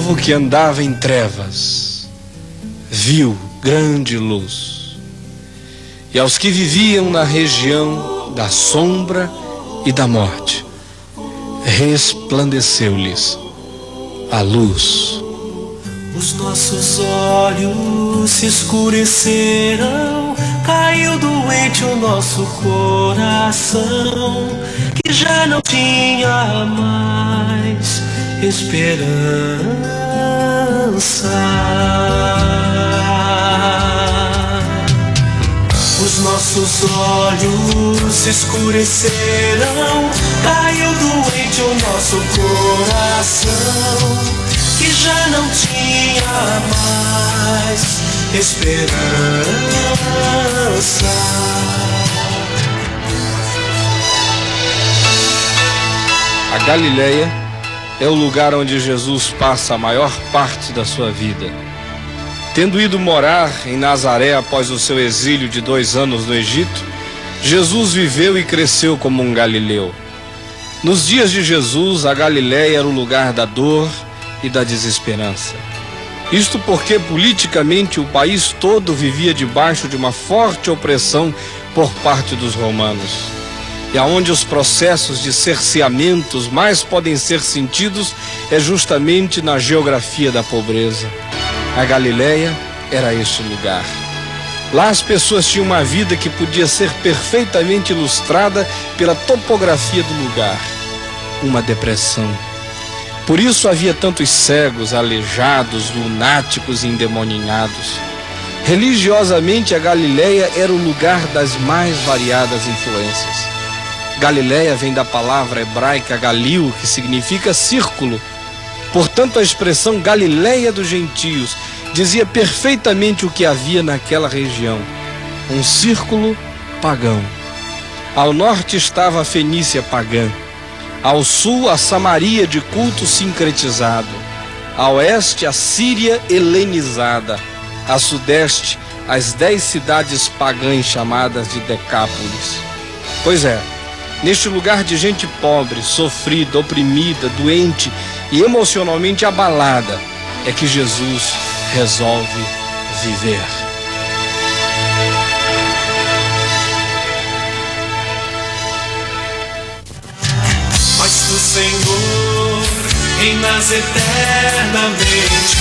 povo que andava em trevas viu grande luz, e aos que viviam na região da sombra e da morte, resplandeceu-lhes a luz. Os nossos olhos se escureceram, caiu doente o nosso coração, que já não tinha mais esperança. Os nossos olhos se escureceram, caiu doente o nosso coração, que já não tinha mais esperança. A Galileia é o lugar onde Jesus passa a maior parte da sua vida. Tendo ido morar em Nazaré após o seu exílio de 2 anos no Egito, Jesus viveu e cresceu como um galileu. Nos dias de Jesus, a Galileia era o lugar da dor e da desesperança. Isto porque politicamente o país todo vivia debaixo de uma forte opressão por parte dos romanos, e aonde os processos de cerceamentos mais podem ser sentidos é justamente na geografia da pobreza. A Galileia era este lugar. Lá as pessoas tinham uma vida que podia ser perfeitamente ilustrada pela topografia do lugar: uma depressão. Por isso havia tantos cegos, aleijados, lunáticos e endemoninhados. Religiosamente, a Galileia era o lugar das mais variadas influências. Galileia vem da palavra hebraica Galil, que significa círculo. Portanto, a expressão Galileia dos gentios dizia perfeitamente o que havia naquela região: um círculo pagão. Ao norte estava a Fenícia pagã, ao sul a Samaria de culto sincretizado, a oeste a Síria helenizada, a sudeste as 10 cidades pagãs chamadas de Decápolis. Pois é, neste lugar de gente pobre, sofrida, oprimida, doente e emocionalmente abalada, é que Jesus resolve viver. Mas tu, Senhor, reinas eternamente,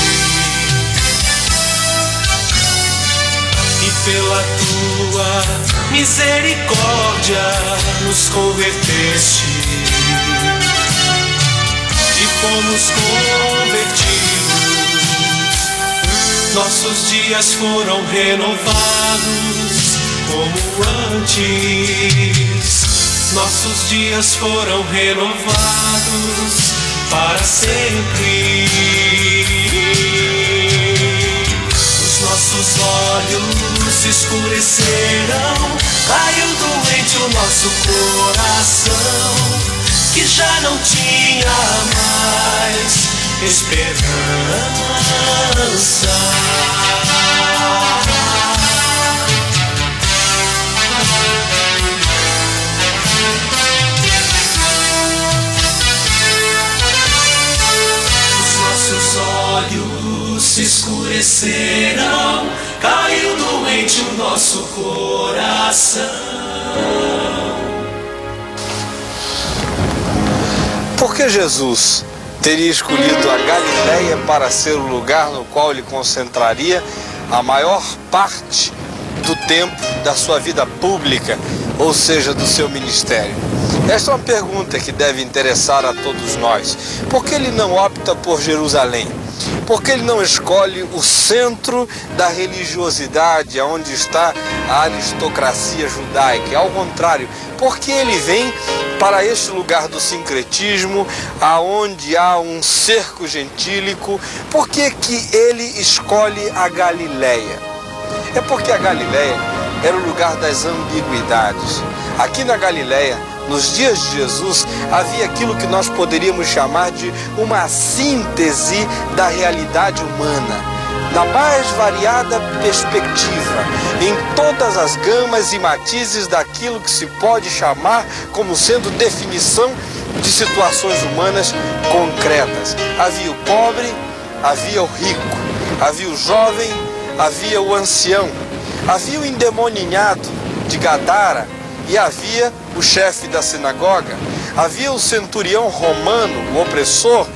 e pela tua misericórdia nos converteste, e fomos convertidos. Nossos dias foram renovados como antes. Nossos dias foram renovados para sempre. Os nossos olhos se escureceram, caiu doente o nosso coração, que já não tinha mais esperança. Os nossos olhos se escureceram, caiu doente o nosso coração. Por que Jesus teria escolhido a Galileia para ser o lugar no qual ele concentraria a maior parte do tempo da sua vida pública, ou seja, do seu ministério? Esta é uma pergunta que deve interessar a todos nós. Por que ele não opta por Jerusalém? Por que ele não escolhe o centro da religiosidade, onde está a aristocracia judaica? Ao contrário, por que ele vem para este lugar do sincretismo, aonde há um cerco gentílico? Por que ele escolhe a Galileia? É porque a Galileia era o lugar das ambiguidades. Aqui na Galileia, nos dias de Jesus, havia aquilo que nós poderíamos chamar de uma síntese da realidade humana, na mais variada perspectiva, em todas as gamas e matizes daquilo que se pode chamar como sendo definição de situações humanas concretas. Havia o pobre, havia o rico, havia o jovem, havia o ancião, havia o endemoninhado de Gadara e havia o chefe da sinagoga, havia o centurião romano, o opressor,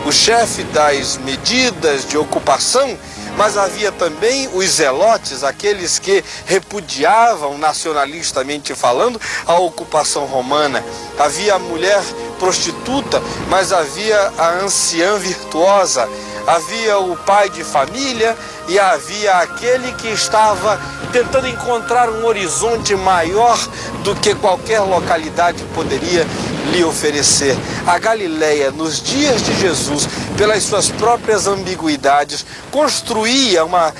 o chefe das medidas de ocupação, mas havia também os zelotes, aqueles que repudiavam, nacionalistamente falando, a ocupação romana. Havia a mulher prostituta, mas havia a anciã virtuosa. Havia o pai de família e havia aquele que estava tentando encontrar um horizonte maior do que qualquer localidade poderia lhe oferecer. A Galileia, nos dias de Jesus, pelas suas próprias ambiguidades, construía uma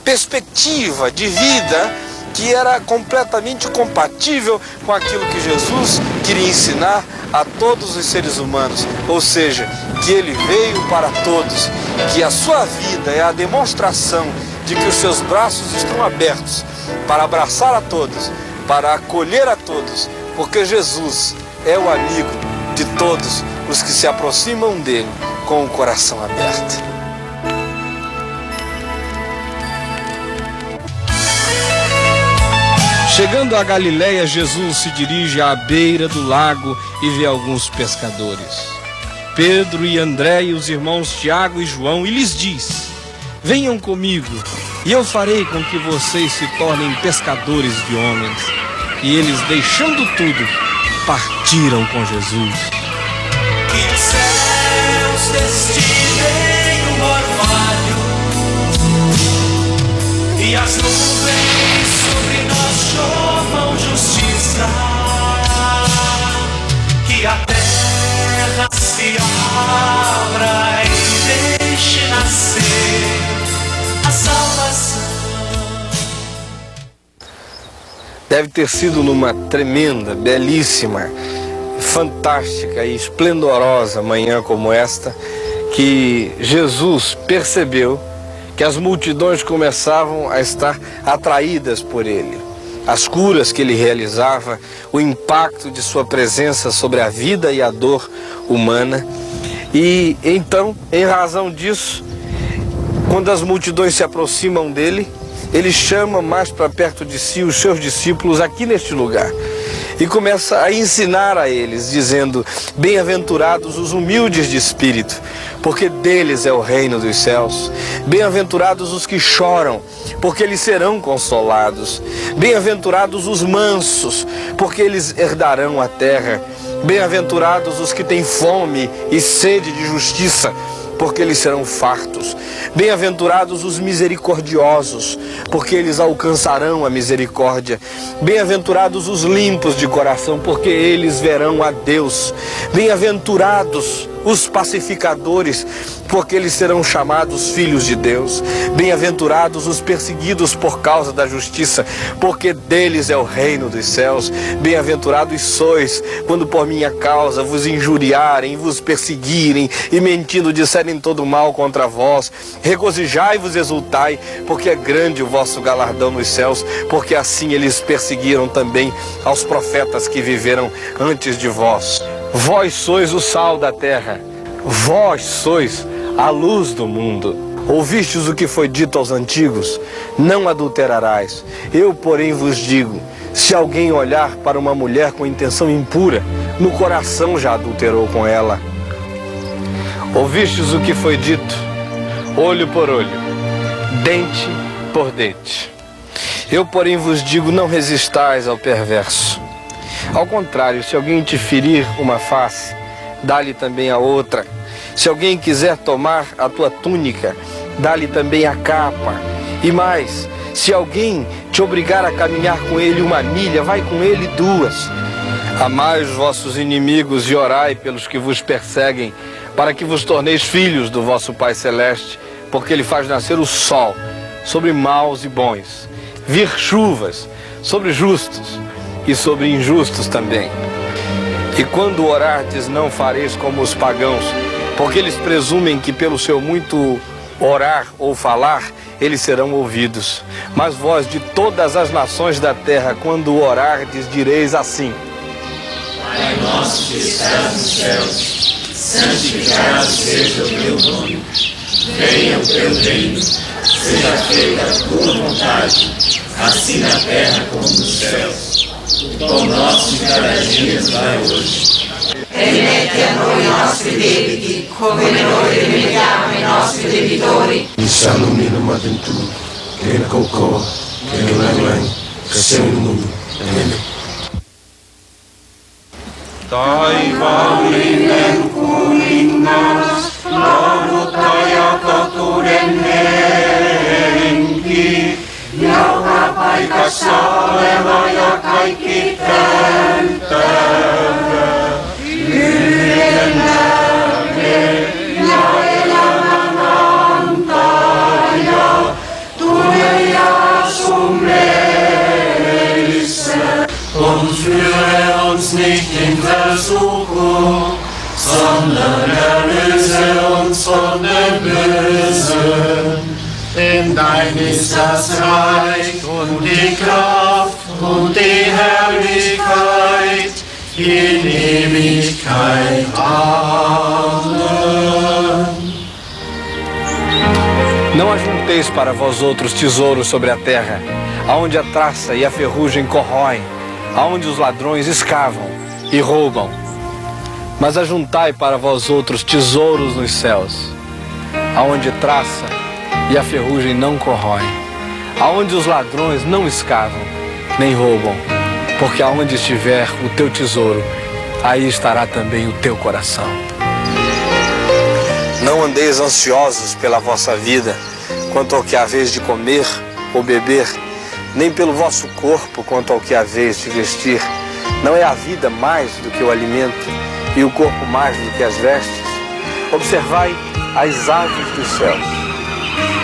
perspectiva de vida que era completamente compatível com aquilo que Jesus queria ensinar a todos os seres humanos, ou seja, que ele veio para todos, que a sua vida é a demonstração de que os seus braços estão abertos para abraçar a todos, para acolher a todos, porque Jesus é o amigo de todos os que se aproximam dele com o coração aberto. Chegando a Galileia, Jesus se dirige à beira do lago e vê alguns pescadores, Pedro e André e os irmãos Tiago e João, e lhes diz: venham comigo e eu farei com que vocês se tornem pescadores de homens. E eles, deixando tudo, partiram com Jesus. Que os céus destinem um orvalho e as nuvens sobre nós chovam justiça, que a terra se abra e deixe nascer a salvação. Deve ter sido numa tremenda, belíssima, fantástica e esplendorosa manhã como esta que Jesus percebeu que as multidões começavam a estar atraídas por ele. As curas que ele realizava, o impacto de sua presença sobre a vida e a dor humana. E então, em razão disso, quando as multidões se aproximam dele, ele chama mais para perto de si os seus discípulos aqui neste lugar e começa a ensinar a eles, dizendo: bem-aventurados os humildes de espírito, porque deles é o reino dos céus. Bem-aventurados os que choram, porque eles serão consolados. Bem-aventurados os mansos, porque eles herdarão a terra. Bem-aventurados os que têm fome e sede de justiça, porque eles serão fartos. Bem-aventurados os misericordiosos, porque eles alcançarão a misericórdia. Bem-aventurados os limpos de coração, porque eles verão a Deus. Bem-aventurados os pacificadores, porque eles serão chamados filhos de Deus. Bem-aventurados os perseguidos por causa da justiça, porque deles é o reino dos céus. Bem-aventurados sois, quando por minha causa vos injuriarem, vos perseguirem e mentindo disserem todo mal contra vós. Regozijai-vos e exultai, porque é grande o vosso galardão nos céus, porque assim eles perseguiram também aos profetas que viveram antes de vós. Vós sois o sal da terra, vós sois a luz do mundo. Ouvistes o que foi dito aos antigos: não adulterarás. Eu, porém, vos digo: se alguém olhar para uma mulher com intenção impura, no coração já adulterou com ela. Ouvistes o que foi dito: olho por olho, dente por dente. Eu, porém, vos digo: não resistais ao perverso. Ao contrário, se alguém te ferir uma face, dá-lhe também a outra. Se alguém quiser tomar a tua túnica, dá-lhe também a capa. E mais, se alguém te obrigar a caminhar com ele 1 milha, vai com ele 2. Amai os vossos inimigos e orai pelos que vos perseguem, para que vos torneis filhos do vosso Pai Celeste, porque ele faz nascer o sol sobre maus e bons, vir chuvas sobre justos e sobre injustos também. E quando orardes, não fareis como os pagãos, porque eles presumem que pelo seu muito orar ou falar, eles serão ouvidos. Mas vós, de todas as nações da terra, quando orardes, direis assim: Pai nosso que estás nos céus, santificado seja o teu nome. Venha o teu reino, seja feita a tua vontade, assim na terra como nos céus. O pão nosso de cada dia nos dai hoje. E rimetti a noi i nostri debiti, come noi rimettiamo ai nostri debitori. Salumi numa aventura, que na cocoa, que na lã, que sem no mundo. Amém. Taivallinen kuningas, laulutaja totuuden henki, joka paikassa oleva ja kaikki täyttävä. Yhdennämme ja elämän antaja, tule ja asu meissä. Und führe uns nicht in Versuchung, sondern erlöse uns von dem Bösen. Denn dein ist das Reich und die Kraft und die Herrlichkeit in Ewigkeit. Amen. Não ajunteis para vós outros tesouros sobre a terra, aonde a traça e a ferrugem corroem, aonde os ladrões escavam e roubam. Mas ajuntai para vós outros tesouros nos céus, aonde traça e a ferrugem não corroem, aonde os ladrões não escavam nem roubam, porque aonde estiver o teu tesouro, aí estará também o teu coração. Não andeis ansiosos pela vossa vida, quanto ao que haveis de comer ou beber, nem pelo vosso corpo quanto ao que haveis de vestir. Não é a vida mais do que o alimento, e o corpo mais do que as vestes? Observai as aves dos céus.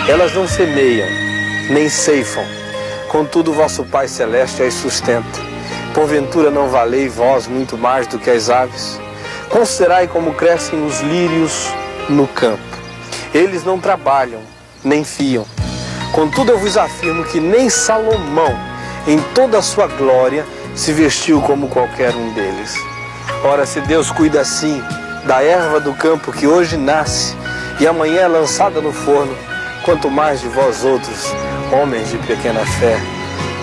Elas não semeiam, nem ceifam, contudo vosso Pai Celeste as sustenta. Porventura não valei vós muito mais do que as aves? Considerai como crescem os lírios no campo. Eles não trabalham, nem fiam. Contudo eu vos afirmo que nem Salomão, em toda a sua glória, se vestiu como qualquer um deles. Ora, se Deus cuida assim da erva do campo que hoje nasce e amanhã é lançada no forno, quanto mais de vós outros, homens de pequena fé.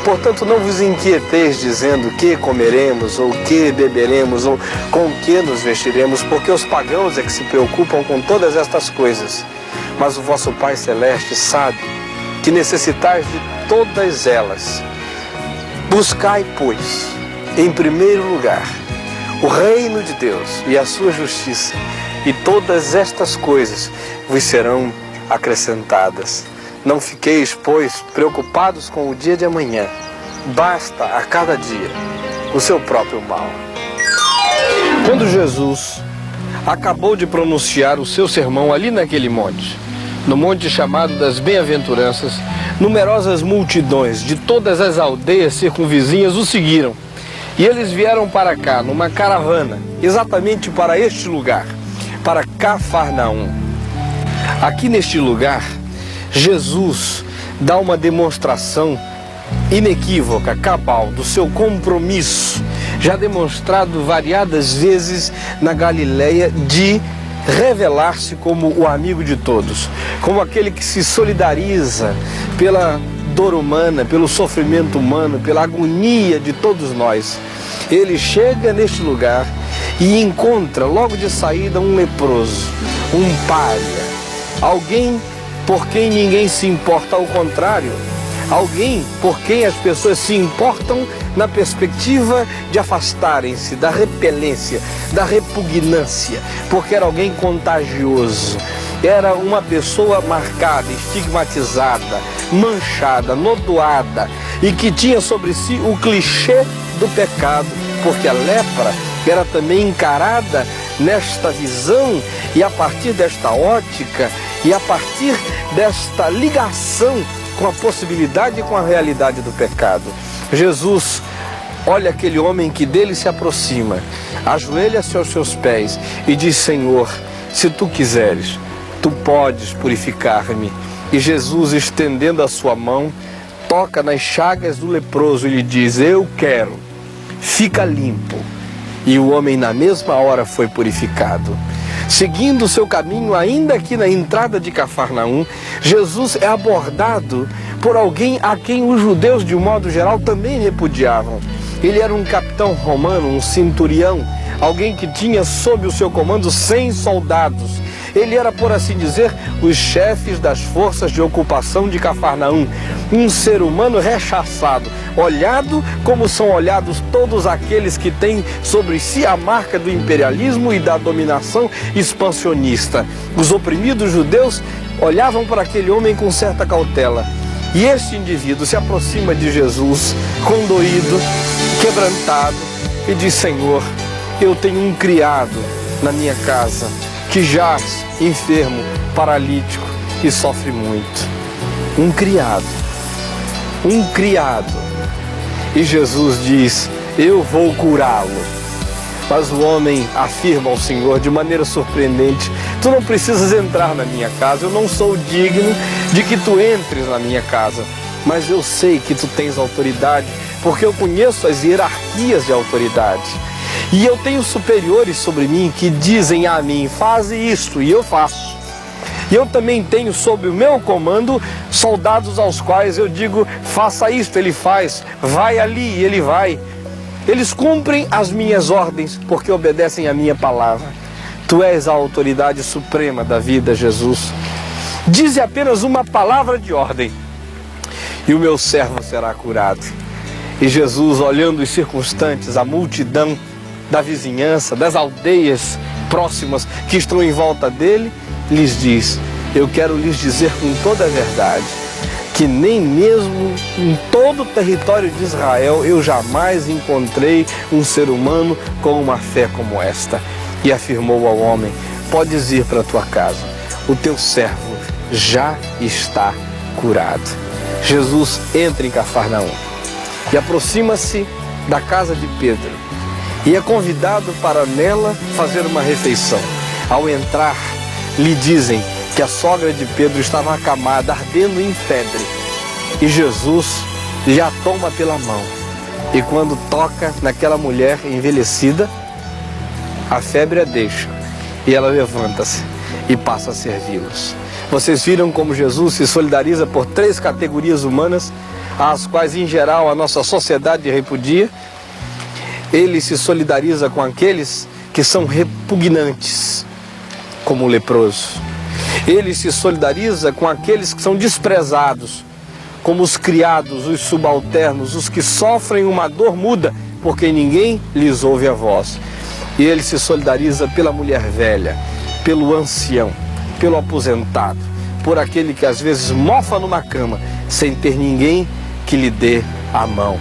Portanto, não vos inquieteis dizendo que comeremos, ou que beberemos, ou com que nos vestiremos, porque os pagãos é que se preocupam com todas estas coisas. Mas o vosso Pai Celeste sabe que necessitais de todas elas. Buscai, pois, em primeiro lugar, o reino de Deus e a sua justiça, e todas estas coisas vos serão acrescentadas. Não fiqueis, pois, preocupados com o dia de amanhã. Basta a cada dia o seu próprio mal. Quando Jesus acabou de pronunciar o seu sermão ali naquele monte, no monte chamado das Bem-aventuranças, numerosas multidões de todas as aldeias circunvizinhas o seguiram. E eles vieram para cá, numa caravana, exatamente para este lugar, para Cafarnaum. Aqui neste lugar, Jesus dá uma demonstração inequívoca, cabal, do seu compromisso, já demonstrado variadas vezes na Galileia, de revelar-se como o amigo de todos, como aquele que se solidariza pela dor humana, pelo sofrimento humano, pela agonia de todos nós. Ele chega neste lugar e encontra logo de saída um leproso, um pária, alguém por quem ninguém se importa, ao contrário, alguém por quem as pessoas se importam na perspectiva de afastarem-se da repelência, da repugnância, porque era alguém contagioso, era uma pessoa marcada, estigmatizada, manchada, nodoada, e que tinha sobre si o clichê do pecado, porque a lepra era também encarada nesta visão e a partir desta ótica e a partir desta ligação com a possibilidade e com a realidade do pecado. Jesus olha aquele homem que dele se aproxima, ajoelha-se aos seus pés e diz: Senhor, se tu quiseres, tu podes purificar-me. E Jesus, estendendo a sua mão, toca nas chagas do leproso e lhe diz: eu quero, fica limpo. E o homem na mesma hora foi purificado. Seguindo o seu caminho, ainda aqui na entrada de Cafarnaum, Jesus é abordado por alguém a quem os judeus, de um modo geral, também repudiavam. Ele era um capitão romano, um centurião, alguém que tinha sob o seu comando 100 soldados. Ele era, por assim dizer, os chefes das forças de ocupação de Cafarnaum. Um ser humano rechaçado, olhado como são olhados todos aqueles que têm sobre si a marca do imperialismo e da dominação expansionista. Os oprimidos judeus olhavam para aquele homem com certa cautela. E este indivíduo se aproxima de Jesus, condoído, quebrantado, e diz: Senhor, eu tenho um criado na minha casa que jaz enfermo, paralítico e sofre muito. Um criado. E Jesus diz: eu vou curá-lo. Mas o homem afirma ao Senhor de maneira surpreendente: tu não precisas entrar na minha casa, eu não sou digno de que tu entres na minha casa, mas eu sei que tu tens autoridade, porque eu conheço as hierarquias de autoridade. E eu tenho superiores sobre mim que dizem a mim: faze isto, e eu faço. E eu também tenho sob o meu comando soldados aos quais eu digo: faça isto, ele faz, vai ali, e ele vai. Eles cumprem as minhas ordens porque obedecem a minha palavra. Tu és a autoridade suprema da vida, Jesus. Dize apenas uma palavra de ordem e o meu servo será curado. E Jesus, olhando os circunstantes, a multidão da vizinhança, das aldeias próximas que estão em volta dele, lhes diz: eu quero lhes dizer com toda a verdade que nem mesmo em todo o território de Israel eu jamais encontrei um ser humano com uma fé como esta. E afirmou ao homem: podes ir para a tua casa, o teu servo já está curado. Jesus entra em Cafarnaum e aproxima-se da casa de Pedro e é convidado para nela fazer uma refeição. Ao entrar, lhe dizem que a sogra de Pedro estava acamada, ardendo em febre. E Jesus lhe a toma pela mão. E quando toca naquela mulher envelhecida, a febre a deixa. E ela levanta-se e passa a servi-los. Vocês viram como Jesus se solidariza por 3 categorias humanas, às quais, em geral, a nossa sociedade repudia. Ele se solidariza com aqueles que são repugnantes, como o leproso. Ele se solidariza com aqueles que são desprezados, como os criados, os subalternos, os que sofrem uma dor muda, porque ninguém lhes ouve a voz. E ele se solidariza pela mulher velha, pelo ancião, pelo aposentado, por aquele que às vezes mofa numa cama, sem ter ninguém que lhe dê a mão.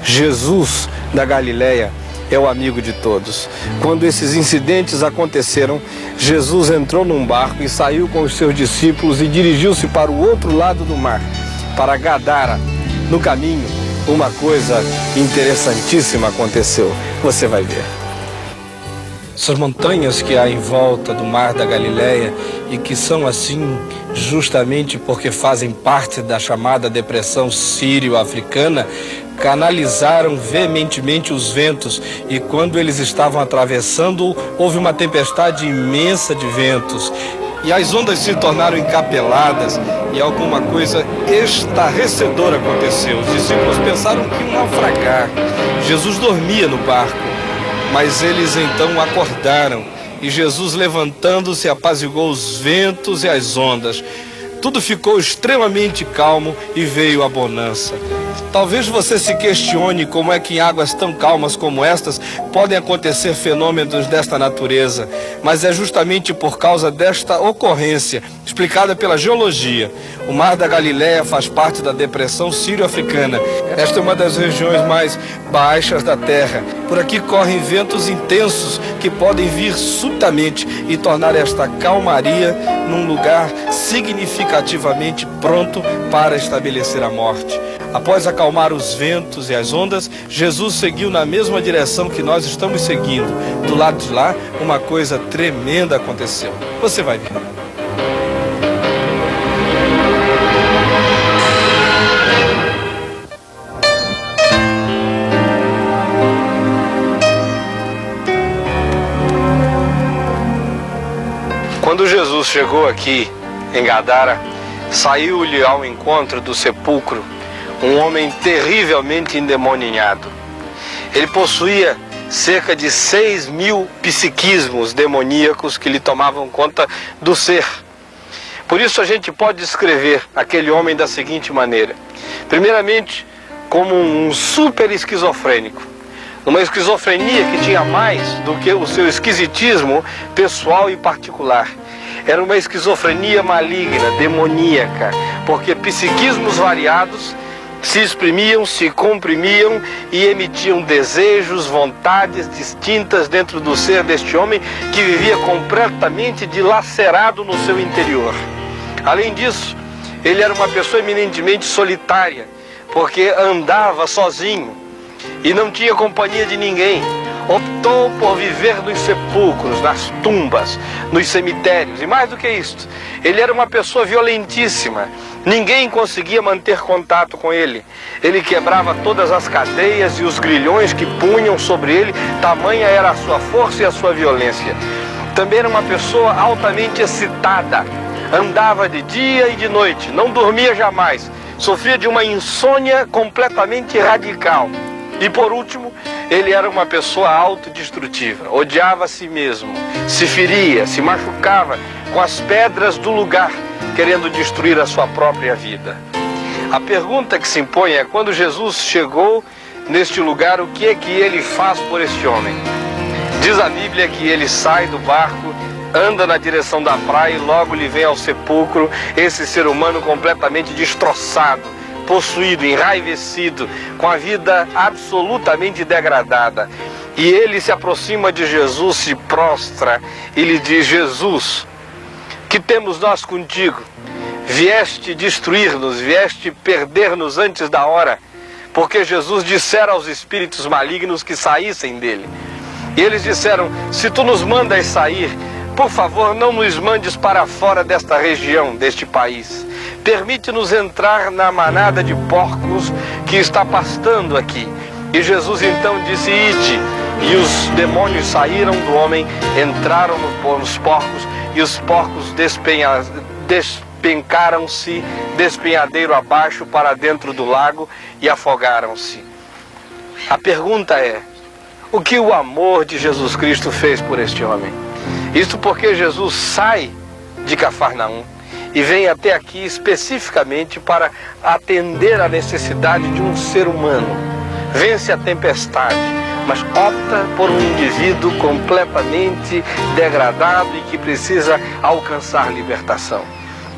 Jesus da Galileia é o amigo de todos. Quando esses incidentes aconteceram, Jesus entrou num barco e saiu com os seus discípulos e dirigiu-se para o outro lado do mar, para Gadara. No caminho, uma coisa interessantíssima aconteceu. Você vai ver. Essas montanhas que há em volta do mar da Galileia e que são assim justamente porque fazem parte da chamada depressão sírio-africana, canalizaram veementemente os ventos, e quando eles estavam atravessando, houve uma tempestade imensa de ventos e as ondas se tornaram encapeladas e alguma coisa estarrecedora aconteceu. Os discípulos pensaram que iam naufragar. Jesus dormia no barco, mas eles então acordaram e Jesus, levantando-se, apaziguou os ventos e as ondas. Tudo ficou extremamente calmo e veio a bonança. Talvez você se questione como é que em águas tão calmas como estas podem acontecer fenômenos desta natureza, mas é justamente por causa desta ocorrência, explicada pela geologia. O Mar da Galileia faz parte da depressão sírio-africana. Esta é uma das regiões mais baixas da Terra. Por aqui correm ventos intensos que podem vir subitamente e tornar esta calmaria num lugar significativamente pronto para estabelecer a morte. Após acalmar os ventos e as ondas, Jesus seguiu na mesma direção que nós estamos seguindo. Do lado de lá, uma coisa tremenda aconteceu. Você vai ver. chegou aqui em Gadara, saiu-lhe ao encontro do sepulcro um homem terrivelmente endemoninhado. Ele possuía cerca de 6.000 psiquismos demoníacos que lhe tomavam conta do ser. Por isso a gente pode descrever aquele homem da seguinte maneira: primeiramente, como um super esquizofrênico, uma esquizofrenia que tinha mais do que o seu esquisitismo pessoal e particular. Era uma esquizofrenia maligna, demoníaca, porque psiquismos variados se exprimiam, se comprimiam e emitiam desejos, vontades distintas dentro do ser deste homem que vivia completamente dilacerado no seu interior. Além disso, ele era uma pessoa eminentemente solitária, porque andava sozinho e não tinha companhia de ninguém. Optou por viver nos sepulcros, nas tumbas, nos cemitérios. E mais do que isto, ele era uma pessoa violentíssima. Ninguém conseguia manter contato com ele. Ele quebrava todas as cadeias e os grilhões que punham sobre ele, tamanha era a sua força e a sua violência. Também era uma pessoa altamente excitada. Andava de dia e de noite, não dormia jamais. Sofria de uma insônia completamente radical. E por último, ele era uma pessoa autodestrutiva, odiava a si mesmo, se feria, se machucava com as pedras do lugar, querendo destruir a sua própria vida. A pergunta que se impõe é: quando Jesus chegou neste lugar, o que é que ele faz por este homem? Diz a Bíblia que ele sai do barco, anda na direção da praia e logo lhe vem ao sepulcro esse ser humano completamente destroçado, possuído, enraivecido, com a vida absolutamente degradada. E ele se aproxima de Jesus, se prostra e lhe diz: Jesus, que temos nós contigo? Vieste destruir-nos, vieste perder-nos antes da hora, porque Jesus dissera aos espíritos malignos que saíssem dele. E eles disseram: se tu nos mandas sair, por favor, não nos mandes para fora desta região, deste país. Permite-nos entrar na manada de porcos que está pastando aqui. E Jesus então disse: ide. E os demônios saíram do homem, entraram nos porcos, e os porcos despencaram-se despenhadeiro abaixo para dentro do lago e afogaram-se. A pergunta é: o que o amor de Jesus Cristo fez por este homem? Isto porque Jesus sai de Cafarnaum e vem até aqui especificamente para atender a necessidade de um ser humano. Vence a tempestade, mas opta por um indivíduo completamente degradado e que precisa alcançar libertação.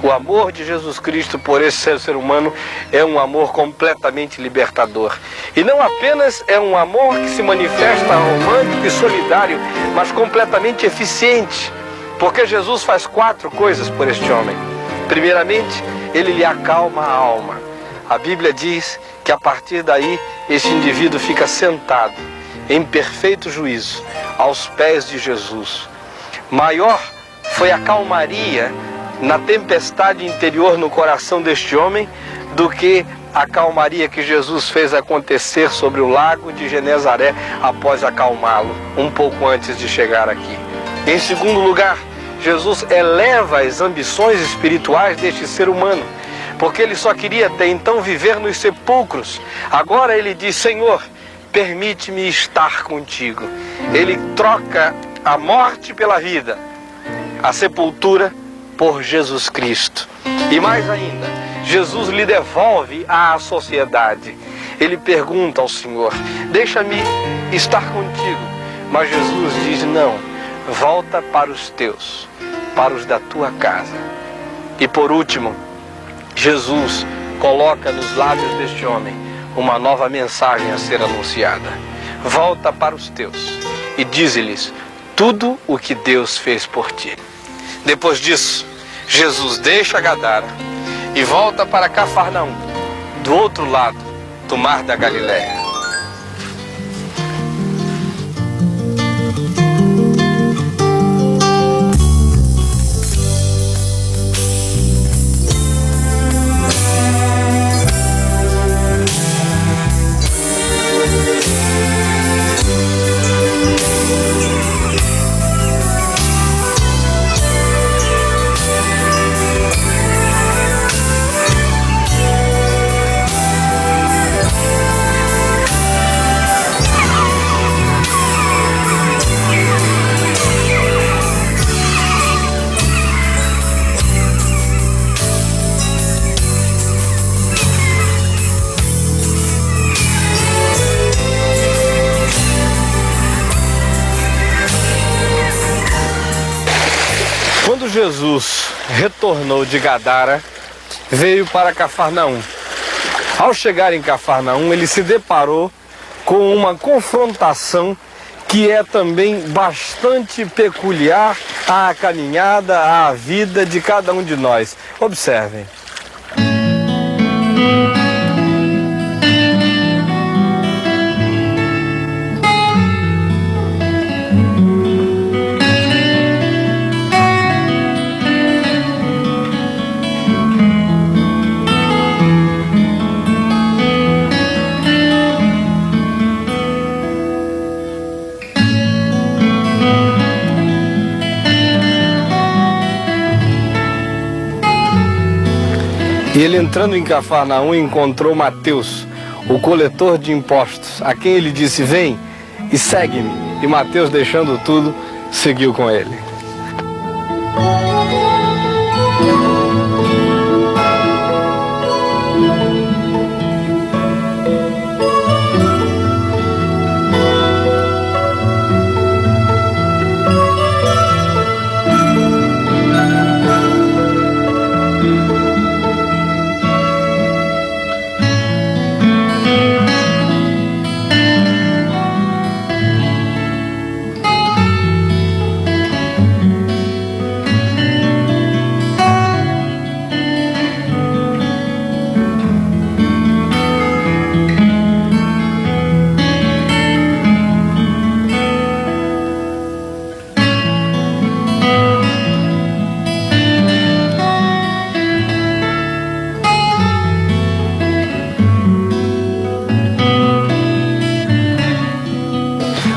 O amor de Jesus Cristo por esse ser humano é um amor completamente libertador. E não apenas é um amor que se manifesta romântico e solidário, mas completamente eficiente. Porque Jesus faz 4 coisas por este homem. Primeiramente, ele lhe acalma a alma. A Bíblia diz que a partir daí, esse indivíduo fica sentado, em perfeito juízo, aos pés de Jesus. Maior foi a calmaria na tempestade interior no coração deste homem do que a calmaria que Jesus fez acontecer sobre o lago de Genezaré após acalmá-lo, um pouco antes de chegar aqui. Em segundo lugar, Jesus eleva as ambições espirituais deste ser humano, porque ele só queria até então viver nos sepulcros. Agora ele diz: Senhor, permite-me estar contigo. Ele troca a morte pela vida, a sepultura por Jesus Cristo. E mais ainda, Jesus lhe devolve à sociedade. Ele pergunta ao Senhor: deixa-me estar contigo. Mas Jesus diz: não, volta para os teus, para os da tua casa. E por último, Jesus coloca nos lábios deste homem uma nova mensagem a ser anunciada. Volta para os teus e dize-lhes tudo o que Deus fez por ti. Depois disso, Jesus deixa Gadara e volta para Cafarnaum, do outro lado do mar da Galileia. Jesus retornou de Gadara, veio para Cafarnaum. Ao chegar em Cafarnaum, ele se deparou com uma confrontação que é também bastante peculiar à caminhada, à vida de cada um de nós. Observem. E ele, entrando em Cafarnaum, encontrou Mateus, o coletor de impostos, a quem ele disse: vem e segue-me. E Mateus, deixando tudo, seguiu com ele.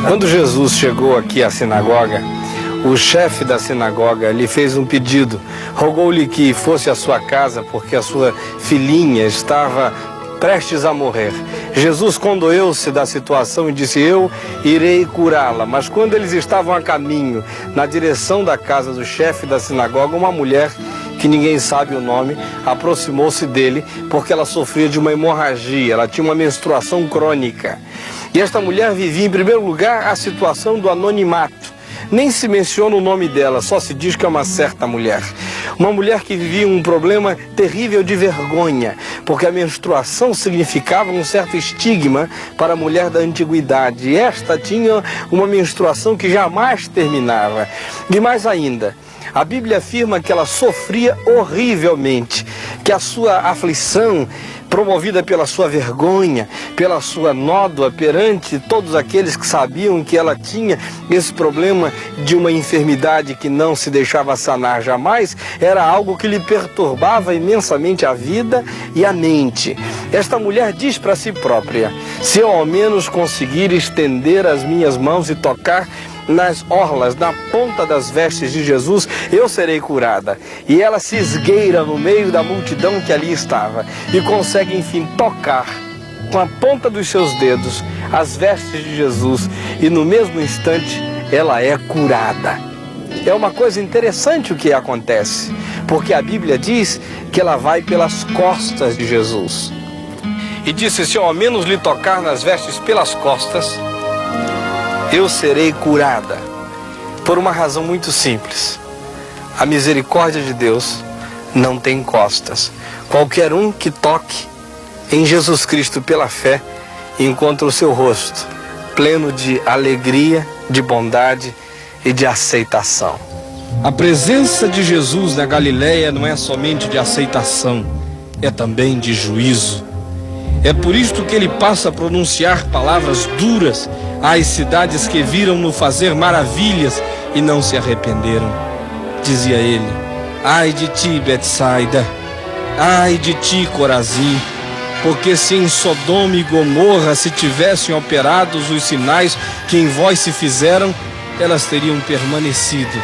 Quando Jesus chegou aqui à sinagoga, o chefe da sinagoga lhe fez um pedido. Rogou-lhe que fosse à sua casa porque a sua filhinha estava prestes a morrer. Jesus condoeu-se da situação e disse: eu irei curá-la. Mas quando eles estavam a caminho, na direção da casa do chefe da sinagoga, uma mulher, que ninguém sabe o nome, aproximou-se dele porque ela sofria de uma hemorragia, ela tinha uma menstruação crônica. E esta mulher vivia, em primeiro lugar, a situação do anonimato. Nem se menciona o nome dela, só se diz que é uma certa mulher. Uma mulher que vivia um problema terrível de vergonha, porque a menstruação significava um certo estigma para a mulher da antiguidade. E esta tinha uma menstruação que jamais terminava. E mais ainda, a Bíblia afirma que ela sofria horrivelmente, que a sua aflição, promovida pela sua vergonha, pela sua nódoa perante todos aqueles que sabiam que ela tinha esse problema de uma enfermidade que não se deixava sanar jamais, era algo que lhe perturbava imensamente a vida e a mente. Esta mulher diz para si própria: se eu ao menos conseguir estender as minhas mãos e tocar nas orlas, na ponta das vestes de Jesus, eu serei curada. E ela se esgueira no meio da multidão que ali estava e consegue, enfim, tocar com a ponta dos seus dedos as vestes de Jesus, e no mesmo instante ela é curada. É uma coisa interessante o que acontece, porque a Bíblia diz que ela vai pelas costas de Jesus. E disse: se eu ao menos lhe tocar nas vestes pelas costas, eu serei curada. Por uma razão muito simples: a misericórdia de Deus não tem costas. Qualquer um que toque em Jesus Cristo pela fé encontra o seu rosto pleno de alegria, de bondade e de aceitação. A presença de Jesus na Galileia não é somente de aceitação, é também de juízo. É por isto que ele passa a pronunciar palavras duras às cidades que viram-no fazer maravilhas e não se arrependeram. Dizia ele: ai de ti, Betsaida, ai de ti, Corazim, porque se em Sodoma e Gomorra se tivessem operados os sinais que em vós se fizeram, elas teriam permanecido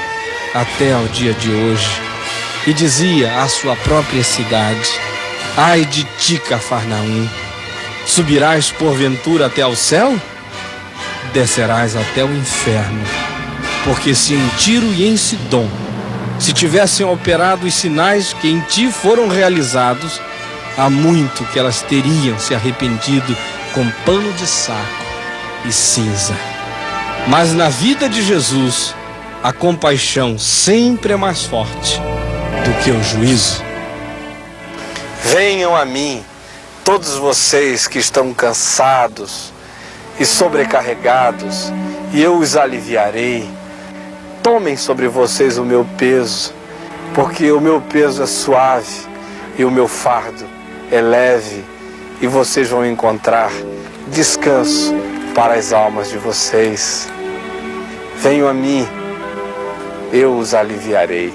até ao dia de hoje. E dizia à sua própria cidade: ai de ti, Cafarnaum, subirás porventura até ao céu? Descerás até o inferno. Porque se em Tiro e em Sidom se tivessem operado os sinais que em ti foram realizados, há muito que elas teriam se arrependido com pano de saco e cinza. Mas na vida de Jesus a compaixão sempre é mais forte do que o juízo. Venham a mim, todos vocês que estão cansados e sobrecarregados, e eu os aliviarei. Tomem sobre vocês o meu peso, porque o meu peso é suave e o meu fardo é leve, e vocês vão encontrar descanso para as almas de vocês. Venham a mim, eu os aliviarei.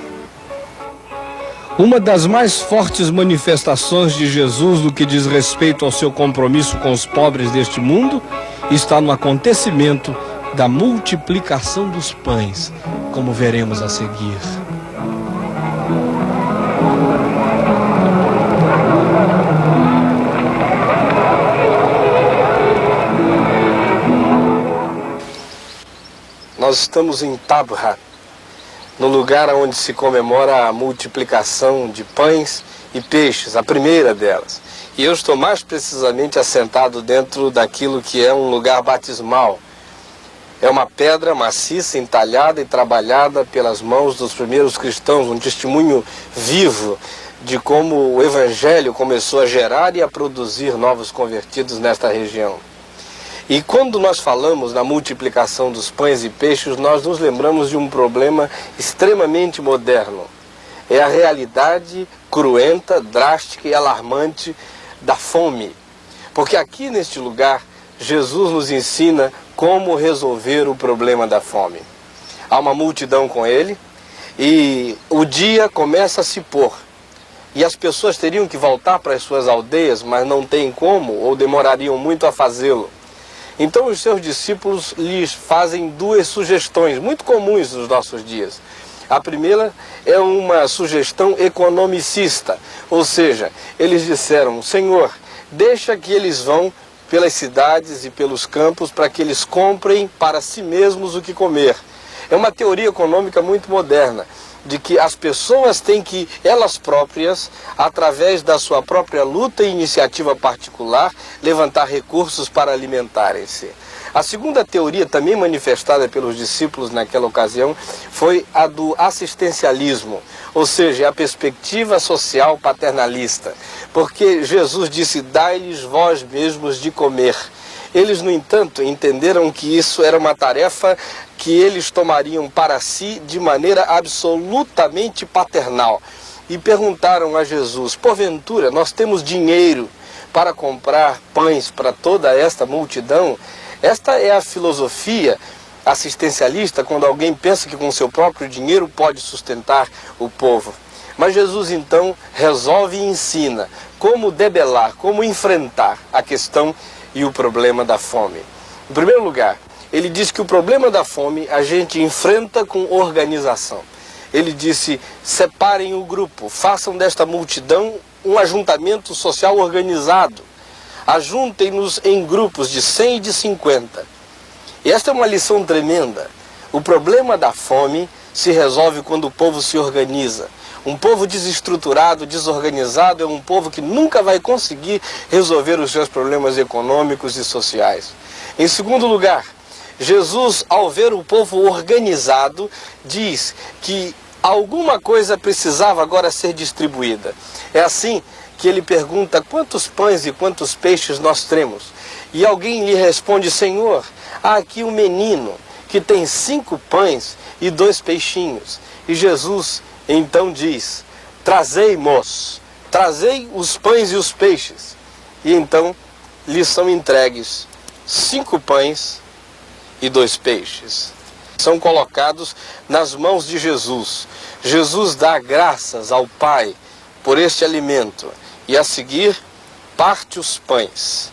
Uma das mais fortes manifestações de Jesus no que diz respeito ao seu compromisso com os pobres deste mundo está no acontecimento da multiplicação dos pães, como veremos a seguir. Nós estamos em Tabra, no lugar onde se comemora a multiplicação de pães e peixes, a primeira delas. E eu estou mais precisamente assentado dentro daquilo que é um lugar batismal. É uma pedra maciça, entalhada e trabalhada pelas mãos dos primeiros cristãos, um testemunho vivo de como o Evangelho começou a gerar e a produzir novos convertidos nesta região. E quando nós falamos na multiplicação dos pães e peixes, nós nos lembramos de um problema extremamente moderno. É a realidade cruenta, drástica e alarmante da fome. Porque aqui neste lugar, Jesus nos ensina como resolver o problema da fome. Há uma multidão com ele e o dia começa a se pôr. E as pessoas teriam que voltar para as suas aldeias, mas não têm como ou demorariam muito a fazê-lo. Então os seus discípulos lhes fazem duas sugestões muito comuns nos nossos dias. A primeira é uma sugestão economicista, ou seja, eles disseram: Senhor, deixa que eles vão pelas cidades e pelos campos para que eles comprem para si mesmos o que comer. É uma teoria econômica muito moderna, de que as pessoas têm que, elas próprias, através da sua própria luta e iniciativa particular, levantar recursos para alimentarem-se. A segunda teoria, também manifestada pelos discípulos naquela ocasião, foi a do assistencialismo, ou seja, a perspectiva social paternalista, porque Jesus disse: dai-lhes vós mesmos de comer. Eles, no entanto, entenderam que isso era uma tarefa que eles tomariam para si de maneira absolutamente paternal. E perguntaram a Jesus: porventura, nós temos dinheiro para comprar pães para toda esta multidão? Esta é a filosofia assistencialista, quando alguém pensa que com seu próprio dinheiro pode sustentar o povo. Mas Jesus então resolve e ensina como debelar, como enfrentar a questão e o problema da fome. Em primeiro lugar, ele diz que o problema da fome a gente enfrenta com organização. Ele disse: separem o grupo, façam desta multidão um ajuntamento social organizado. Ajuntem-nos em grupos de 100 e de 50. E esta é uma lição tremenda. O problema da fome se resolve quando o povo se organiza. Um povo desestruturado, desorganizado, é um povo que nunca vai conseguir resolver os seus problemas econômicos e sociais. Em segundo lugar, Jesus, ao ver o povo organizado, diz que alguma coisa precisava agora ser distribuída. É assim que ele pergunta: quantos pães e quantos peixes nós temos? E alguém lhe responde: Senhor, há aqui um menino que tem 5 pães e 2 peixinhos. E Jesus então diz: trazei-mos, trazei os pães e os peixes. E então lhes são entregues 5 pães e 2 peixes. São colocados nas mãos de Jesus. Jesus dá graças ao Pai por este alimento e a seguir parte os pães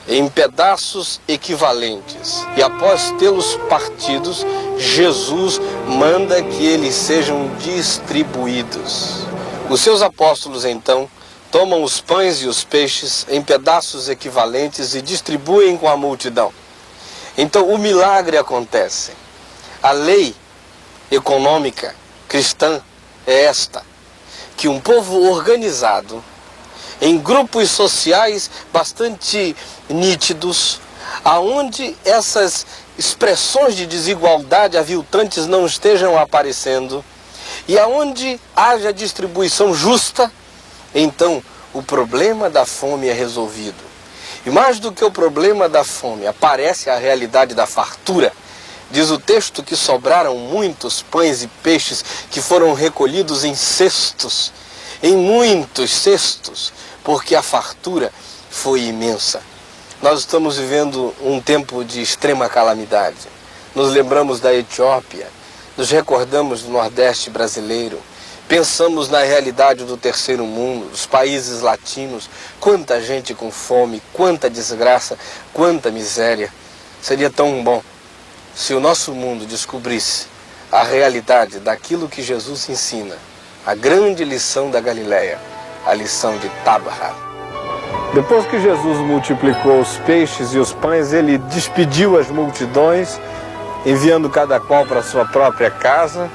em pedaços equivalentes. E após tê-los partidos, Jesus manda que eles sejam distribuídos. Os seus apóstolos então tomam os pães e os peixes em pedaços equivalentes e distribuem com a multidão. Então o milagre acontece. A lei econômica cristã é esta: que um povo organizado, em grupos sociais bastante nítidos, aonde essas expressões de desigualdade aviltantes não estejam aparecendo, e aonde haja distribuição justa, então o problema da fome é resolvido. E mais do que o problema da fome, aparece a realidade da fartura. Diz o texto que sobraram muitos pães e peixes que foram recolhidos em cestos, em muitos cestos, porque a fartura foi imensa. Nós estamos vivendo um tempo de extrema calamidade. Nos lembramos da Etiópia, nos recordamos do Nordeste brasileiro, pensamos na realidade do terceiro mundo, dos países latinos, quanta gente com fome, quanta desgraça, quanta miséria. Seria tão bom se o nosso mundo descobrisse a realidade daquilo que Jesus ensina, a grande lição da Galileia, a lição de Tabra. Depois que Jesus multiplicou os peixes e os pães, ele despediu as multidões, enviando cada qual para a sua própria casa.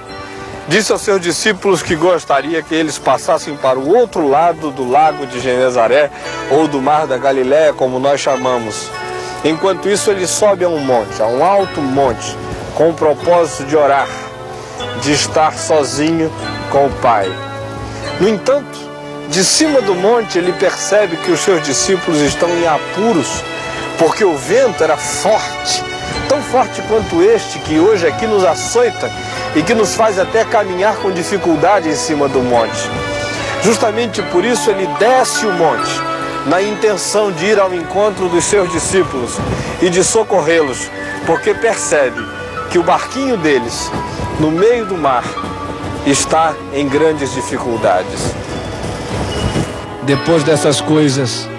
Disse aos seus discípulos que gostaria que eles passassem para o outro lado do lago de Genezaré, ou do mar da Galileia, como nós chamamos. Enquanto isso, ele sobe a um monte, a um alto monte, com o propósito de orar, de estar sozinho com o Pai. No entanto, de cima do monte, ele percebe que os seus discípulos estão em apuros, porque o vento era forte, tão forte quanto este que hoje aqui nos açoita e que nos faz até caminhar com dificuldade em cima do monte. Justamente por isso ele desce o monte, na intenção de ir ao encontro dos seus discípulos e de socorrê-los, porque percebe que o barquinho deles, no meio do mar, está em grandes dificuldades. Depois dessas coisas,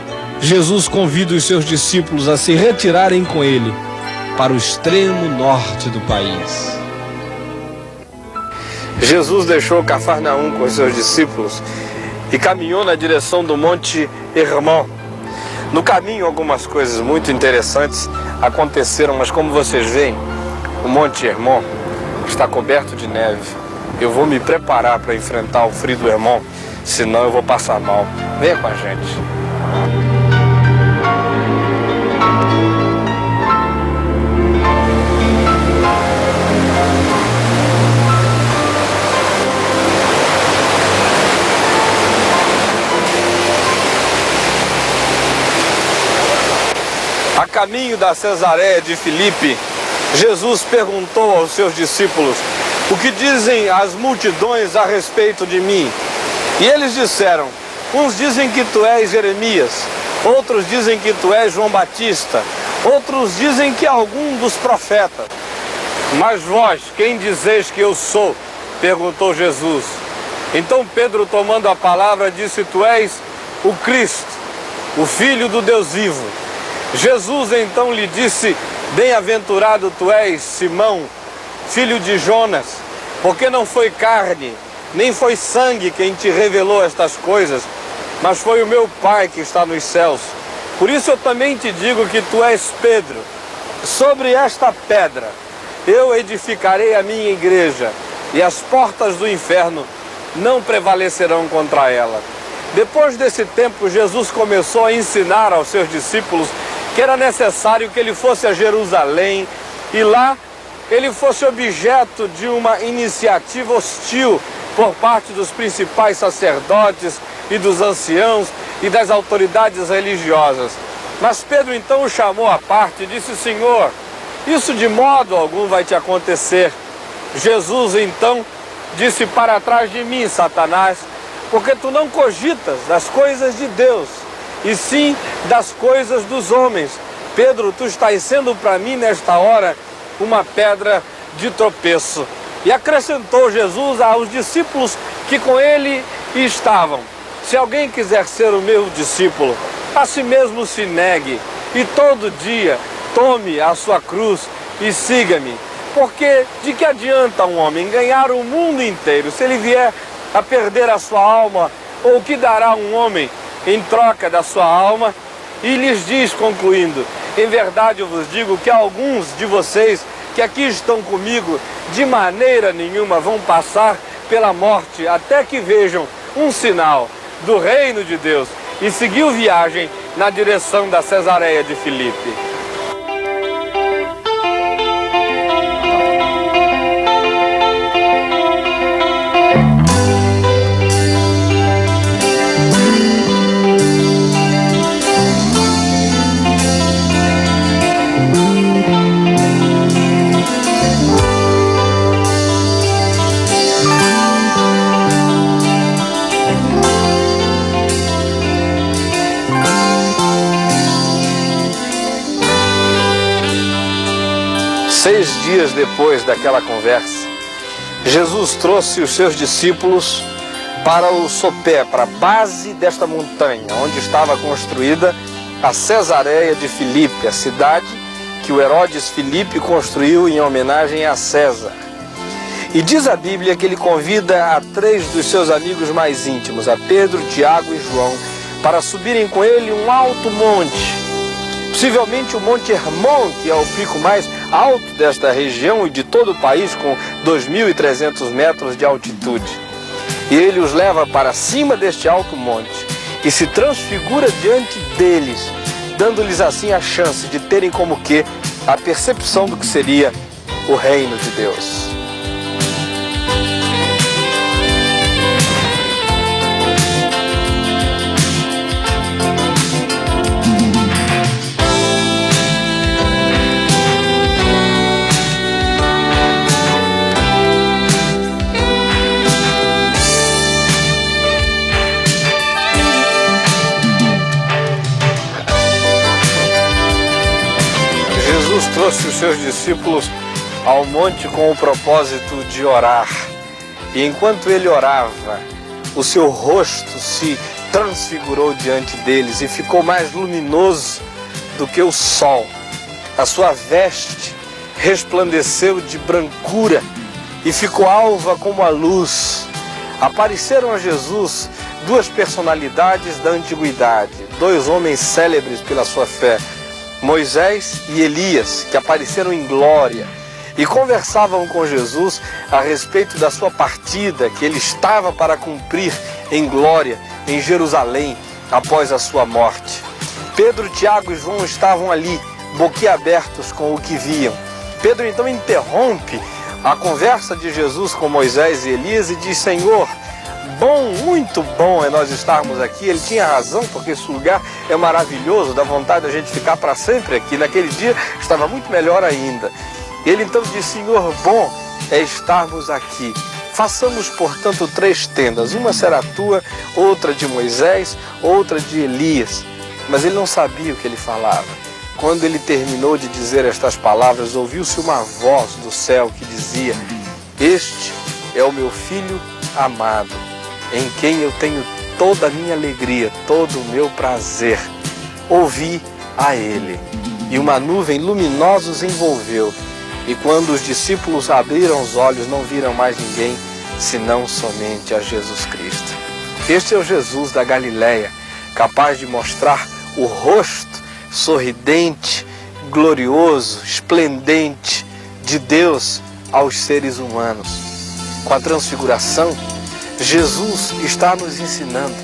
Jesus convida os seus discípulos a se retirarem com ele para o extremo norte do país. Jesus deixou Cafarnaum com os seus discípulos e caminhou na direção do Monte Hermon. No caminho, algumas coisas muito interessantes aconteceram, mas como vocês veem, o Monte Hermon está coberto de neve. Eu vou me preparar para enfrentar o frio do Hermon, senão eu vou passar mal. Venha com a gente. A caminho da Cesareia de Filipe, Jesus perguntou aos seus discípulos: o que dizem as multidões a respeito de mim? E eles disseram: uns dizem que tu és Jeremias, outros dizem que tu és João Batista, outros dizem que é algum dos profetas. Mas vós, quem dizeis que eu sou? Perguntou Jesus. Então Pedro, tomando a palavra, disse: tu és o Cristo, o Filho do Deus vivo. Jesus então lhe disse: bem-aventurado tu és, Simão, filho de Jonas, porque não foi carne, nem foi sangue quem te revelou estas coisas, mas foi o meu Pai que está nos céus. Por isso eu também te digo que tu és Pedro. Sobre esta pedra eu edificarei a minha igreja, e as portas do inferno não prevalecerão contra ela. Depois desse tempo, Jesus começou a ensinar aos seus discípulos que era necessário que ele fosse a Jerusalém e lá ele fosse objeto de uma iniciativa hostil por parte dos principais sacerdotes e dos anciãos e das autoridades religiosas. Mas Pedro então o chamou à parte e disse: Senhor, isso de modo algum vai te acontecer. Jesus então disse: para trás de mim, Satanás, porque tu não cogitas das coisas de Deus, e sim das coisas dos homens. Pedro, tu estás sendo para mim nesta hora uma pedra de tropeço. E acrescentou Jesus aos discípulos que com ele estavam: se alguém quiser ser o meu discípulo, a si mesmo se negue, e todo dia tome a sua cruz e siga-me. Porque de que adianta um homem ganhar o mundo inteiro se ele vier a perder a sua alma? Ou o que dará um homem em troca da sua alma? E lhes diz, concluindo: em verdade eu vos digo que alguns de vocês que aqui estão comigo de maneira nenhuma vão passar pela morte até que vejam um sinal do reino de Deus. E seguiu viagem na direção da Cesareia de Filipe. 6 dias depois daquela conversa, Jesus trouxe os seus discípulos para o sopé, para a base desta montanha, onde estava construída a Cesareia de Filipe, a cidade que o Herodes Filipe construiu em homenagem a César. E diz a Bíblia que ele convida a 3 dos seus amigos mais íntimos, a Pedro, Tiago e João, para subirem com ele um alto monte, possivelmente o Monte Hermon, que é o pico mais alto desta região e de todo o país, com 2.300 metros de altitude. E ele os leva para cima deste alto monte e se transfigura diante deles, dando-lhes assim a chance de terem como que a percepção do que seria o reino de Deus. Trouxe os seus discípulos ao monte com o propósito de orar. E enquanto ele orava, o seu rosto se transfigurou diante deles e ficou mais luminoso do que o sol. A sua veste resplandeceu de brancura e ficou alva como a luz. Apareceram a Jesus 2 personalidades da antiguidade, 2 homens célebres pela sua fé, Moisés e Elias, que apareceram em glória e conversavam com Jesus a respeito da sua partida, que ele estava para cumprir em glória em Jerusalém após a sua morte. Pedro, Tiago e João estavam ali, boquiabertos com o que viam. Pedro então interrompe a conversa de Jesus com Moisés e Elias e diz: Senhor, bom, muito bom é nós estarmos aqui. Ele tinha razão, porque esse lugar é maravilhoso, dá vontade da gente ficar para sempre aqui. Naquele dia estava muito melhor ainda. Ele então disse: Senhor, bom é estarmos aqui. Façamos, portanto, 3 tendas. Uma será tua, outra de Moisés, outra de Elias. Mas ele não sabia o que ele falava. Quando ele terminou de dizer estas palavras, ouviu-se uma voz do céu que dizia: Este é o meu filho amado, em quem eu tenho toda a minha alegria, todo o meu prazer. Ouvi a ele. E uma nuvem luminosa os envolveu. E quando os discípulos abriram os olhos, não viram mais ninguém, senão somente a Jesus Cristo. Este é o Jesus da Galileia, capaz de mostrar o rosto sorridente, glorioso, esplendente de Deus aos seres humanos. Com a transfiguração, Jesus está nos ensinando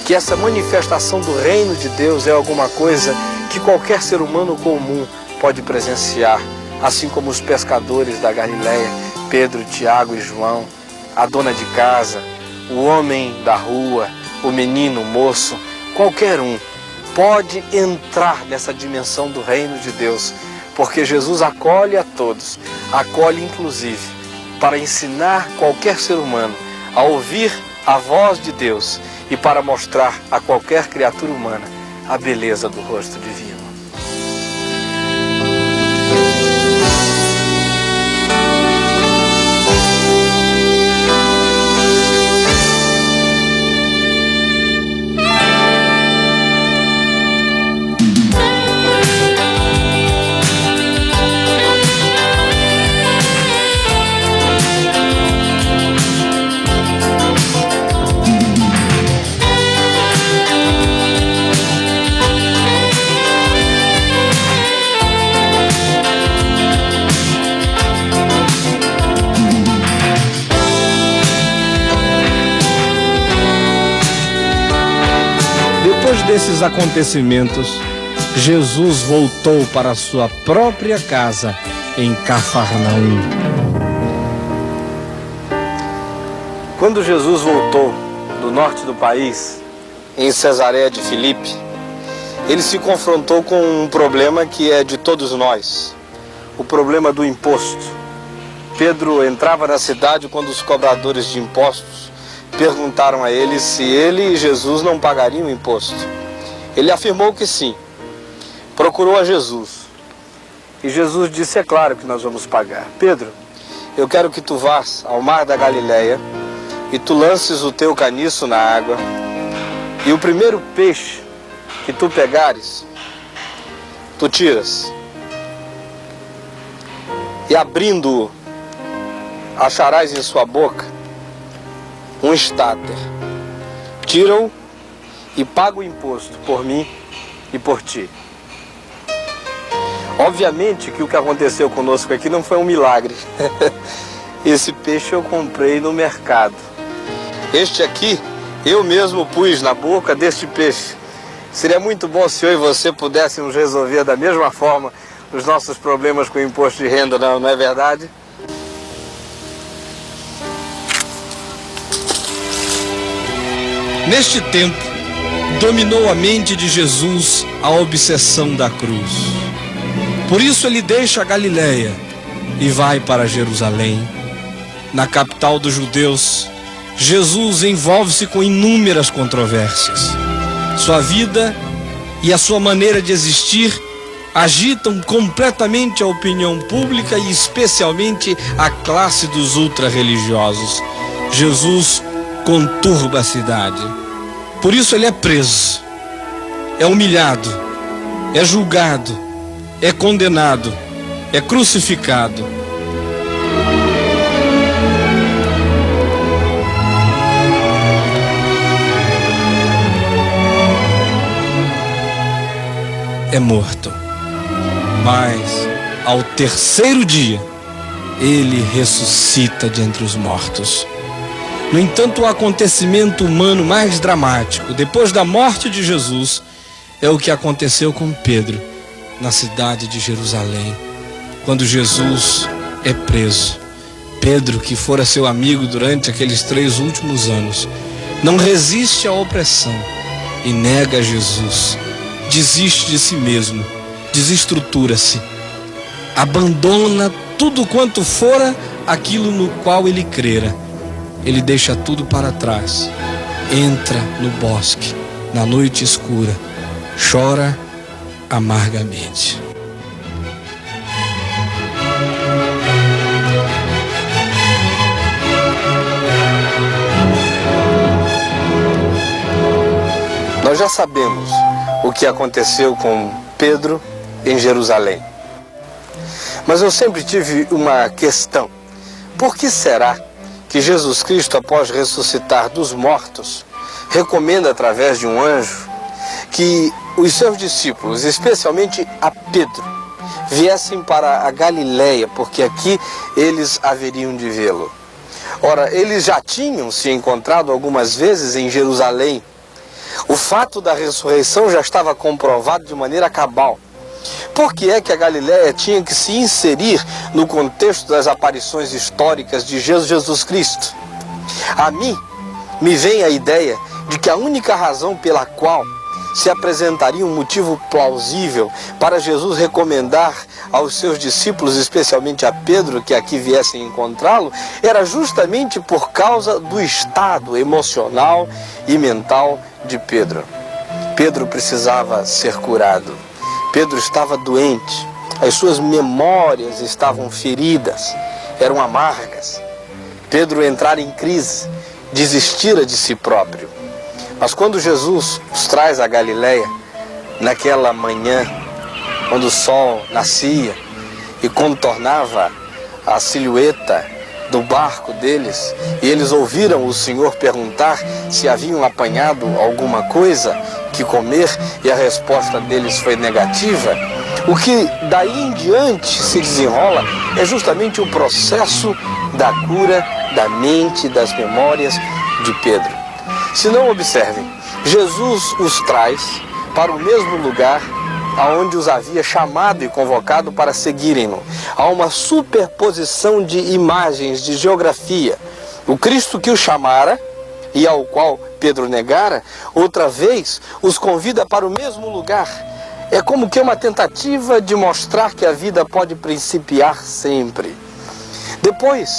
que essa manifestação do reino de Deus é alguma coisa que qualquer ser humano comum pode presenciar, assim como os pescadores da Galileia, Pedro, Tiago e João, a dona de casa, o homem da rua, o menino, o moço, qualquer um pode entrar nessa dimensão do reino de Deus, porque Jesus acolhe a todos, acolhe inclusive para ensinar qualquer ser humano a ouvir a voz de Deus e para mostrar a qualquer criatura humana a beleza do rosto divino. Depois desses acontecimentos, Jesus voltou para a sua própria casa em Cafarnaum. Quando Jesus voltou do norte do país, em Cesareia de Filipe, ele se confrontou com um problema que é de todos nós, o problema do imposto. Pedro entrava na cidade quando os cobradores de impostos perguntaram a ele se ele e Jesus não pagariam imposto. Ele afirmou que sim. Procurou a Jesus E Jesus disse, é claro que nós vamos pagar. Pedro, eu quero que tu vás ao mar da Galileia e tu lances o teu caniço na água, e o primeiro peixe que tu pegares, tu tiras. E abrindo-o, acharás em sua boca um estáter. Tira-o e paga o imposto por mim e por ti. Obviamente que o que aconteceu conosco aqui não foi um milagre. Esse peixe eu comprei no mercado. Este aqui, eu mesmo pus na boca deste peixe. Seria muito bom se eu e você pudéssemos resolver da mesma forma os nossos problemas com o imposto de renda, não é verdade? Neste tempo, dominou a mente de Jesus a obsessão da cruz. Por isso ele deixa a Galileia e vai para Jerusalém. Na capital dos judeus, Jesus envolve-se com inúmeras controvérsias. Sua vida e a sua maneira de existir agitam completamente a opinião pública e especialmente a classe dos ultra-religiosos. Jesus conturba a cidade. Por isso ele é preso, é humilhado, é julgado, é condenado, é crucificado. É morto. Mas ao terceiro dia, ele ressuscita de entre os mortos. No entanto, o acontecimento humano mais dramático, depois da morte de Jesus, é o que aconteceu com Pedro, na cidade de Jerusalém, quando Jesus é preso. Pedro, que fora seu amigo durante aqueles 3 últimos anos, não resiste à opressão e nega Jesus, desiste de si mesmo, desestrutura-se, abandona tudo quanto fora aquilo no qual ele crera. Ele deixa tudo para trás, entra no bosque, na noite escura, chora amargamente. Nós já sabemos o que aconteceu com Pedro em Jerusalém. Mas eu sempre tive uma questão. Por que será que Jesus Cristo, após ressuscitar dos mortos, recomenda através de um anjo que os seus discípulos, especialmente a Pedro, viessem para a Galileia, porque aqui eles haveriam de vê-lo? Ora, eles já tinham se encontrado algumas vezes em Jerusalém. O fato da ressurreição já estava comprovado de maneira cabal. Por que é que a Galileia tinha que se inserir no contexto das aparições históricas de Jesus Cristo? A mim, me vem a ideia de que a única razão pela qual se apresentaria um motivo plausível para Jesus recomendar aos seus discípulos, especialmente a Pedro, que aqui viessem encontrá-lo, era justamente por causa do estado emocional e mental de Pedro. Pedro precisava ser curado. Pedro estava doente, as suas memórias estavam feridas, eram amargas. Pedro entrara em crise, desistira de si próprio. Mas quando Jesus os traz à Galileia, naquela manhã, quando o sol nascia e contornava a silhueta do barco deles, e eles ouviram o Senhor perguntar se haviam apanhado alguma coisa que comer, e a resposta deles foi negativa, o que daí em diante se desenrola é justamente o processo da cura da mente, das memórias de Pedro. Se não observem, Jesus os traz para o mesmo lugar aonde os havia chamado e convocado para seguirem-no. Há uma superposição de imagens, de geografia. O Cristo que o chamara e ao qual Pedro negara, outra vez os convida para o mesmo lugar. É como que uma tentativa de mostrar que a vida pode principiar sempre. Depois,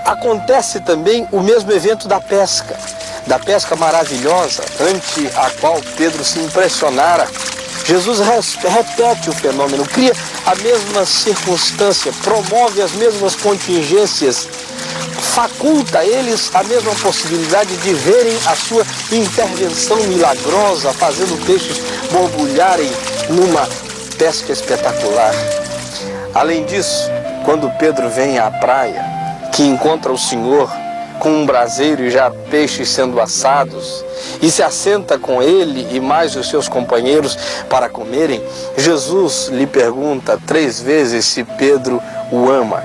acontece também o mesmo evento da pesca maravilhosa, ante a qual Pedro se impressionara. Jesus repete o fenômeno, cria a mesma circunstância, promove as mesmas contingências, faculta a eles a mesma possibilidade de verem a sua intervenção milagrosa, fazendo peixes borbulharem numa pesca espetacular. Além disso, quando Pedro vem à praia, que encontra o Senhor com um braseiro e já peixes sendo assados, e se assenta com ele e mais os seus companheiros para comerem, Jesus lhe pergunta 3 vezes se Pedro o ama.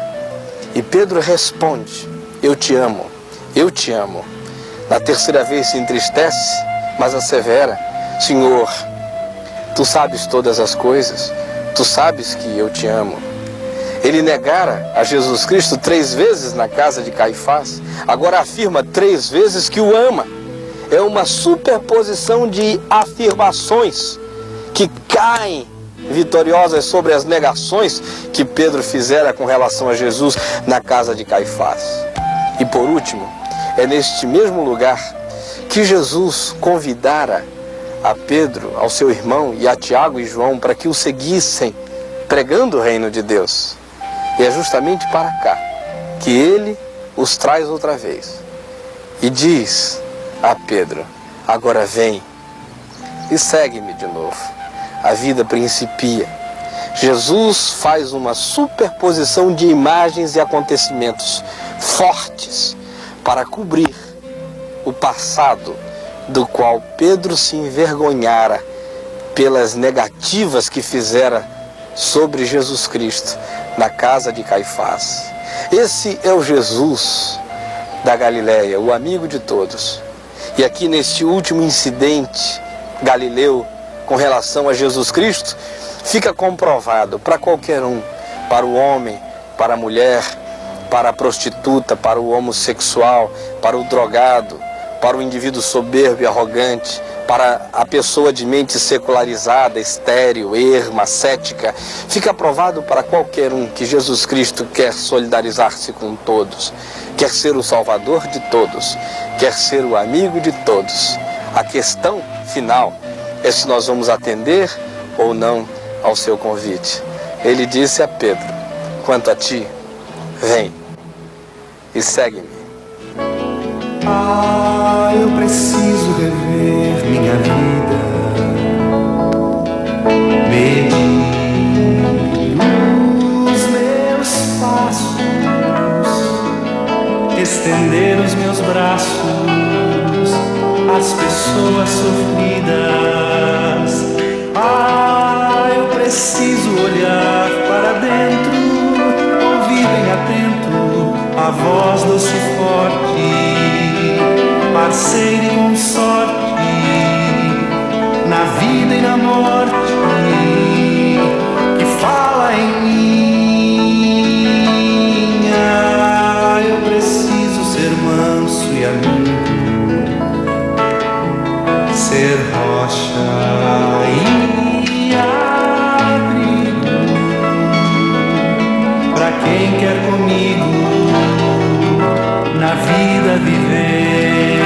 E Pedro responde: eu te amo, eu te amo. Na 3ª vez se entristece, mas assevera: Senhor, tu sabes todas as coisas, tu sabes que eu te amo. Ele negara a Jesus Cristo 3 vezes na casa de Caifás, agora afirma 3 vezes que o ama. É uma superposição de afirmações que caem vitoriosas sobre as negações que Pedro fizera com relação a Jesus na casa de Caifás. E por último, é neste mesmo lugar que Jesus convidara a Pedro, ao seu irmão, e a Tiago e João para que o seguissem pregando o reino de Deus. E é justamente para cá que ele os traz outra vez e diz a Pedro: agora vem e segue-me de novo. A vida principia. Jesus faz uma superposição de imagens e acontecimentos fortes para cobrir o passado do qual Pedro se envergonhara pelas negativas que fizera sobre Jesus Cristo na casa de Caifás. Esse é o Jesus da Galileia, o amigo de todos. E aqui neste último incidente galileu com relação a Jesus Cristo, fica comprovado para qualquer um, para o homem, para a mulher, para a prostituta, para o homossexual, para o drogado, para o indivíduo soberbo e arrogante, para a pessoa de mente secularizada, estéril, erma, cética. Fica provado para qualquer um que Jesus Cristo quer solidarizar-se com todos, quer ser o salvador de todos, quer ser o amigo de todos. A questão final é se nós vamos atender ou não ao seu convite. Ele disse a Pedro: quanto a ti, vem e segue-me. Ah, eu preciso rever minha vida, medir os meus passos, estender os meus braços às pessoas sofridas. Ah, eu preciso olhar para dentro, ouvir bem atento a voz doce e forte, parceiro e consorte, na vida e na morte, que fala em mim. Ah, eu preciso ser manso e amigo, ser rocha e abrigo para quem quer comigo na vida viver.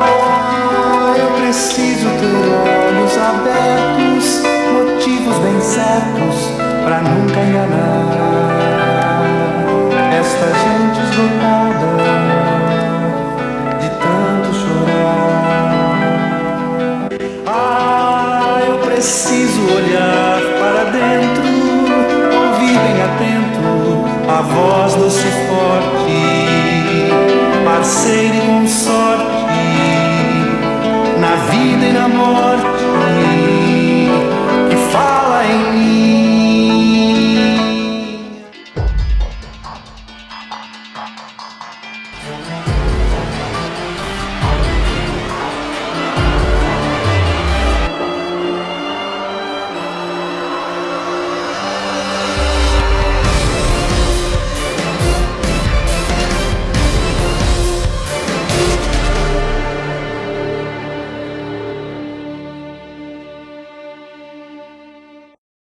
Ah, eu preciso ter olhos abertos, motivos bem certos pra nunca enganar esta gente esgotada de tanto chorar. Ah, eu preciso olhar para dentro, ouvir bem atento a voz doce e forte, parceiro e consorte, na vida e na morte,